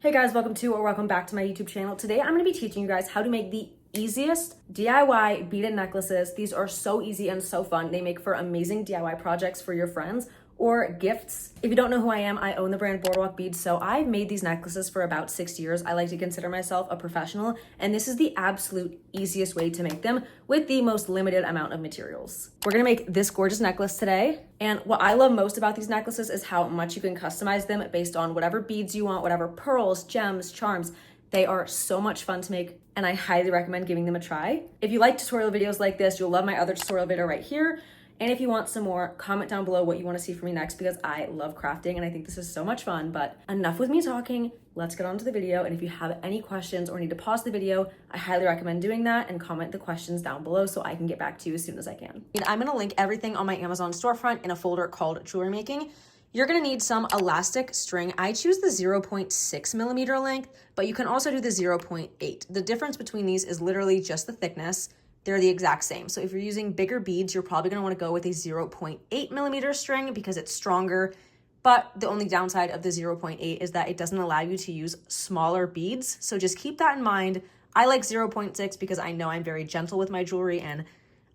Hey guys, welcome to or welcome back to my YouTube channel. Today I'm going to be teaching you guys how to make the easiest DIY beaded necklaces. These are so easy and so fun. They make for amazing DIY projects for your friends or gifts. If you don't know who I am, I own the brand Boardwalk Beads. So I've made these necklaces for about 6 years. I like to consider myself a professional, and this is the absolute easiest way to make them with the most limited amount of materials. We're gonna make this gorgeous necklace today. And what I love most about these necklaces is how much you can customize them based on whatever beads you want, whatever pearls, gems, charms. They are so much fun to make, and I highly recommend giving them a try. If you like tutorial videos like this, you'll love my other tutorial video right here. And if you want some more, comment down below what you want to see from me next, because I love crafting and I think this is so much fun. But enough with me talking, let's get on to the video. And if you have any questions or need to pause the video, I highly recommend doing that and comment the questions down below so I can get back to you as soon as I can. And I'm gonna link everything on my Amazon storefront in a folder called Jewelry Making. You're gonna need some elastic string. I choose the 0.6 millimeter length, but you can also do the 0.8. The difference between these is literally just the thickness. They're the exact same. So if you're using bigger beads, you're probably gonna wanna go with a 0.8 millimeter string because it's stronger. But the only downside of the 0.8 is that it doesn't allow you to use smaller beads. So just keep that in mind. I like 0.6 because I know I'm very gentle with my jewelry and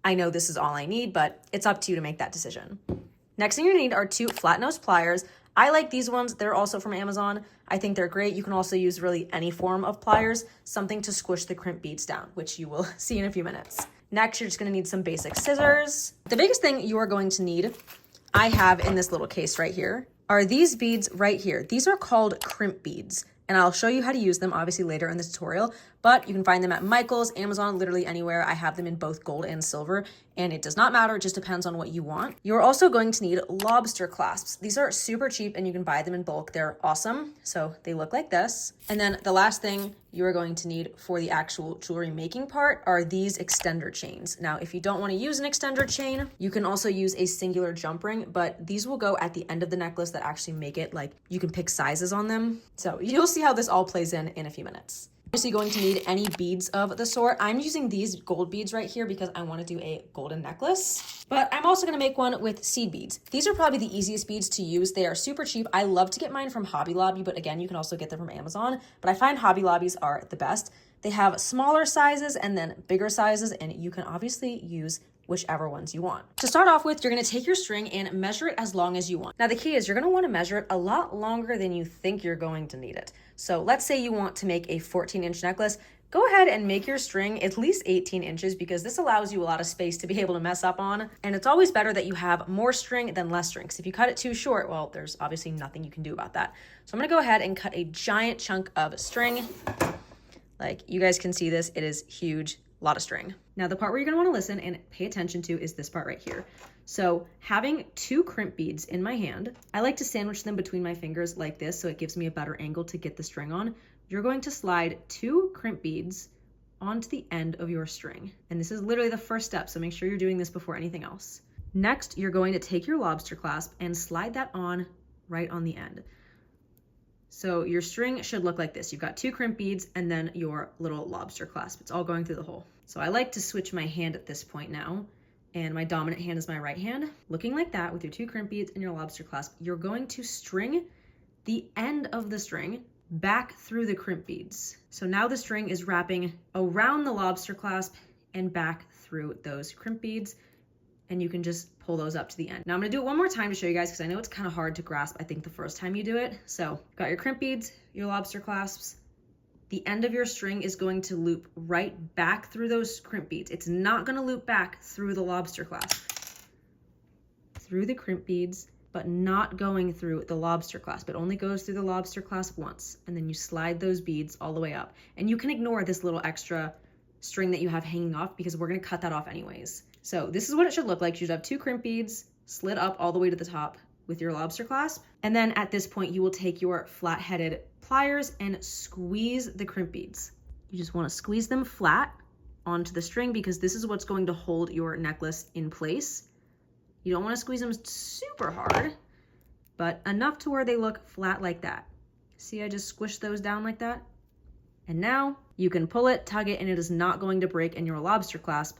I know this is all I need, but it's up to you to make that decision. Next thing you're gonna need are 2 flat nose pliers. I like these ones. They're also from Amazon. I think they're great. You can also use really any form of pliers, something to squish the crimp beads down, which you will see in a few minutes. Next, you're just gonna need some basic scissors. The biggest thing you are going to need, I have in this little case right here, are these beads right here. These are called crimp beads, and I'll show you how to use them obviously later in this tutorial, but you can find them at Michael's, Amazon, literally anywhere. I have them in both gold and silver, and it does not matter, it just depends on what you want. You're also going to need lobster clasps. These are super cheap and you can buy them in bulk. They're awesome. So they look like this. And then the last thing you are going to need for the actual jewelry making part are these extender chains. Now, if you don't want to use an extender chain, you can also use a singular jump ring, but these will go at the end of the necklace that actually make it like you can pick sizes on them. So you'll see how this all plays in a few minutes. Obviously going to need any beads of the sort. I'm using these gold beads right here because I want to do a golden necklace, but I'm also going to make one with seed beads. These are probably the easiest beads to use. They are super cheap. I love to get mine from Hobby Lobby, but again, you can also get them from Amazon, but I find Hobby Lobbies are the best. They have smaller sizes and then bigger sizes, and you can obviously use whichever ones you want. To start off with, you're gonna take your string and measure it as long as you want. Now the key is you're gonna wanna measure it a lot longer than you think you're going to need it. So let's say you want to make a 14-inch necklace, go ahead and make your string at least 18 inches because this allows you a lot of space to be able to mess up on. And it's always better that you have more string than less string. Because if you cut it too short, well, there's obviously nothing you can do about that. So I'm gonna go ahead and cut a giant chunk of string. Like you guys can see this, it is huge. Lot of string. Now the part where you're gonna wanna listen and pay attention to is this part right here. So having 2 crimp beads in my hand, I like to sandwich them between my fingers like this so it gives me a better angle to get the string on. You're going to slide 2 crimp beads onto the end of your string. And this is literally the first step, so make sure you're doing this before anything else. Next, you're going to take your lobster clasp and slide that on right on the end. So your string should look like this. You've got 2 crimp beads and then your little lobster clasp. It's all going through the hole. So I like to switch my hand at this point now, and my dominant hand is my right hand. Looking like that with your 2 crimp beads and your lobster clasp, you're going to string the end of the string back through the crimp beads. So now the string is wrapping around the lobster clasp and back through those crimp beads, and you can just pull those up to the end. Now I'm gonna do it one more time to show you guys because I know it's kind of hard to grasp, I think, the first time you do it. So got your crimp beads, your lobster clasps. The end of your string is going to loop right back through those crimp beads. It's not gonna loop back through the lobster clasp. Through the crimp beads, but not going through the lobster clasp. It only goes through the lobster clasp once, and then you slide those beads all the way up. And you can ignore this little extra string that you have hanging off because we're gonna cut that off anyways. So this is what it should look like. You should have 2 crimp beads slid up all the way to the top with your lobster clasp. And then at this point, you will take your flat-headed pliers and squeeze the crimp beads. You just wanna squeeze them flat onto the string because this is what's going to hold your necklace in place. You don't wanna squeeze them super hard, but enough to where they look flat like that. See, I just squished those down like that. And now you can pull it, tug it, and it is not going to break, and your lobster clasp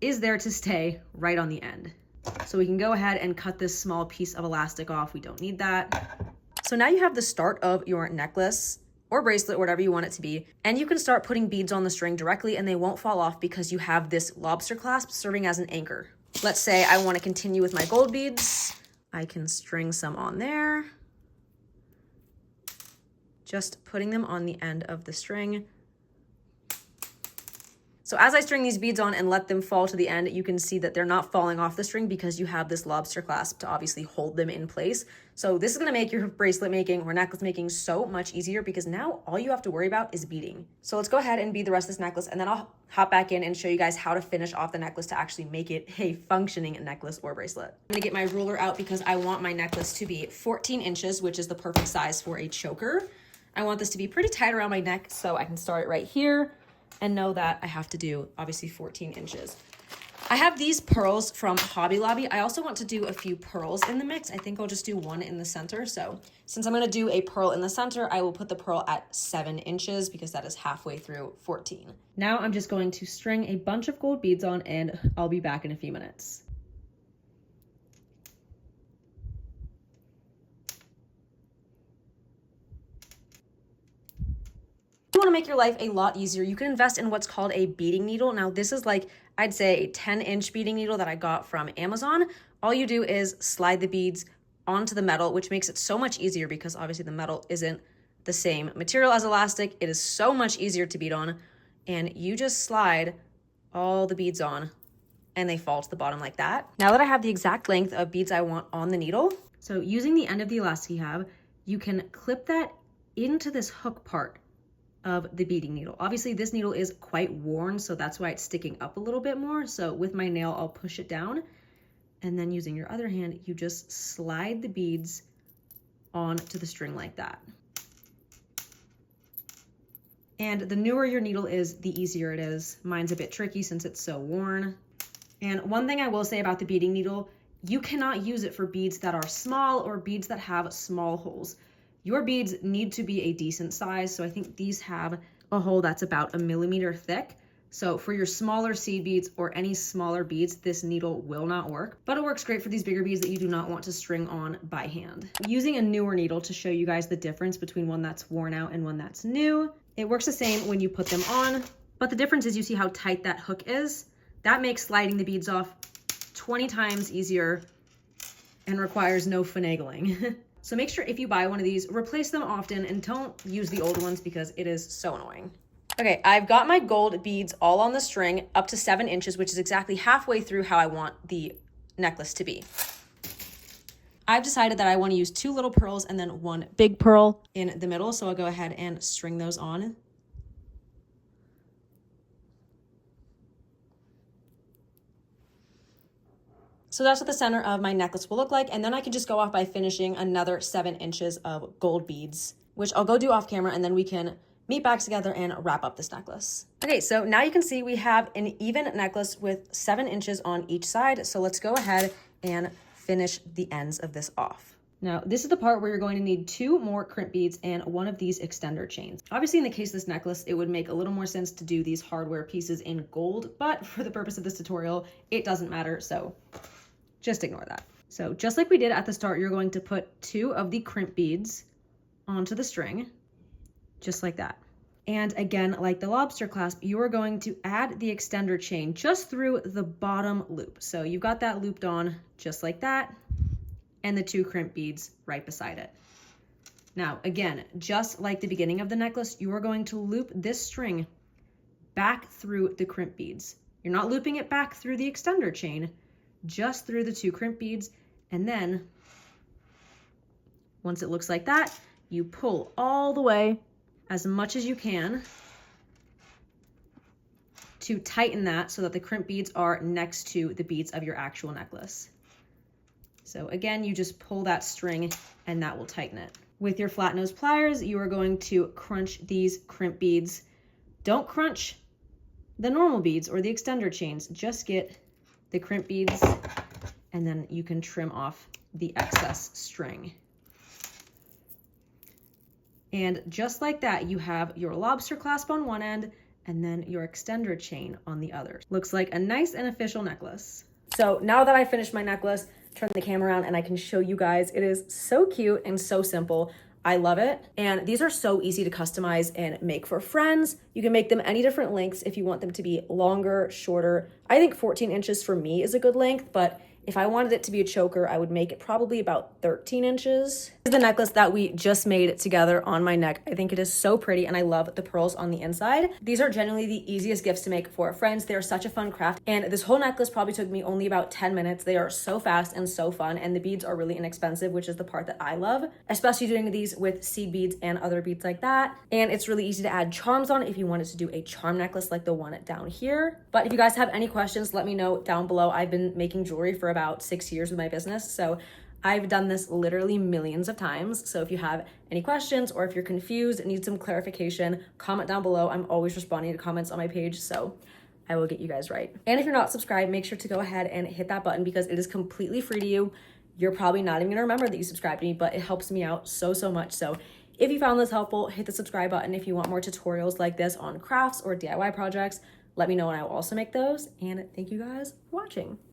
is there to stay right on the end. So we can go ahead and cut this small piece of elastic off. We don't need that. So now you have the start of your necklace or bracelet, whatever you want it to be. And you can start putting beads on the string directly and they won't fall off because you have this lobster clasp serving as an anchor. Let's say I want to continue with my gold beads. I can string some on there. Just putting them on the end of the string. So as I string these beads on and let them fall to the end, you can see that they're not falling off the string because you have this lobster clasp to obviously hold them in place. So this is gonna make your bracelet making or necklace making so much easier because now all you have to worry about is beading. So let's go ahead and bead the rest of this necklace and then I'll hop back in and show you guys how to finish off the necklace to actually make it a functioning necklace or bracelet. I'm gonna get my ruler out because I want my necklace to be 14 inches, which is the perfect size for a choker. I want this to be pretty tight around my neck so I can start right here and know that I have to do obviously 14 inches. I have these pearls from Hobby Lobby. I also want to do a few pearls in the mix. I think I'll just do one in the center. So since I'm gonna do a pearl in the center, I will put the pearl at 7 inches because that is halfway through 14. Now I'm just going to string a bunch of gold beads on and I'll be back in a few minutes. You want to make your life a lot easier, you can invest in what's called a beading needle. Now this is like, I'd say a 10-inch beading needle that I got from Amazon. All you do is slide the beads onto the metal, which makes it so much easier because obviously the metal isn't the same material as elastic. It is so much easier to bead on, and you just slide all the beads on and they fall to the bottom like that. Now that I have the exact length of beads I want on the needle, so using the end of the elastic you have, you can clip that into this hook part of the beading needle. Obviously this needle is quite worn, so that's why it's sticking up a little bit more. So with my nail, I'll push it down, and then using your other hand, you just slide the beads onto the string like that. And the newer your needle is, the easier it is. Mine's a bit tricky since it's so worn. And one thing I will say about the beading needle, you cannot use it for beads that are small or beads that have small holes. Your beads need to be a decent size. So I think these have a hole that's about 1 millimeter thick. So for your smaller seed beads or any smaller beads, this needle will not work, but it works great for these bigger beads that you do not want to string on by hand. Using a newer needle to show you guys the difference between one that's worn out and one that's new. It works the same when you put them on, but the difference is you see how tight that hook is. That makes sliding the beads off 20 times easier and requires no finagling. So make sure if you buy one of these, replace them often and don't use the old ones because it is so annoying. Okay, I've got my gold beads all on the string up to 7 inches, which is exactly halfway through how I want the necklace to be. I've decided that I want to use 2 little pearls and then 1 big pearl in the middle. So I'll go ahead and string those on. So that's what the center of my necklace will look like. And then I can just go off by finishing another 7 inches of gold beads, which I'll go do off camera, and then we can meet back together and wrap up this necklace. Okay, so now you can see we have an even necklace with 7 inches on each side. So let's go ahead and finish the ends of this off. Now, this is the part where you're going to need 2 more crimp beads and 1 of these extender chains. Obviously, in the case of this necklace, it would make a little more sense to do these hardware pieces in gold, but for the purpose of this tutorial, it doesn't matter, so just ignore that. So just like we did at the start, you're going to put 2 of the crimp beads onto the string, just like that. And again, like the lobster clasp, you are going to add the extender chain just through the bottom loop. So you've got that looped on just like that, and the 2 crimp beads right beside it. Now, again, just like the beginning of the necklace, you are going to loop this string back through the crimp beads. You're not looping it back through the extender chain, just through the 2 crimp beads. And then once it looks like that, you pull all the way as much as you can to tighten that so that the crimp beads are next to the beads of your actual necklace. So again, you just pull that string and that will tighten it. With your flat nose pliers, you are going to crunch these crimp beads. Don't crunch the normal beads or the extender chains, just get the crimp beads, and then you can trim off the excess string. And just like that, you have your lobster clasp on one end and then your extender chain on the other. Looks like a nice and official necklace. So now that I finished my necklace, turn the camera around and I can show you guys. It is so cute and so simple. I love it. And these are so easy to customize and make for friends. You can make them any different lengths if you want them to be longer, shorter. I think 14 inches for me is a good length, but if I wanted it to be a choker, I would make it probably about 13 inches. This is the necklace that we just made together on my neck. I think it is so pretty and I love the pearls on the inside. These are generally the easiest gifts to make for friends. They're such a fun craft. And this whole necklace probably took me only about 10 minutes. They are so fast and so fun. And the beads are really inexpensive, which is the part that I love, especially doing these with seed beads and other beads like that. And it's really easy to add charms on if you wanted to do a charm necklace like the one down here. But if you guys have any questions, let me know down below. I've been making jewelry for about 6 years with my business, so I've done this literally millions of times. So if you have any questions or if you're confused and need some clarification, comment down below. I'm always responding to comments on my page, so I will get you guys right. And if you're not subscribed, make sure to go ahead and hit that button because it is completely free to you. You're probably not even gonna remember that you subscribed to me, but it helps me out so much. So if you found this helpful, hit the subscribe button. If you want more tutorials like this on crafts or DIY projects, let me know and I will also make those. And thank you guys for watching.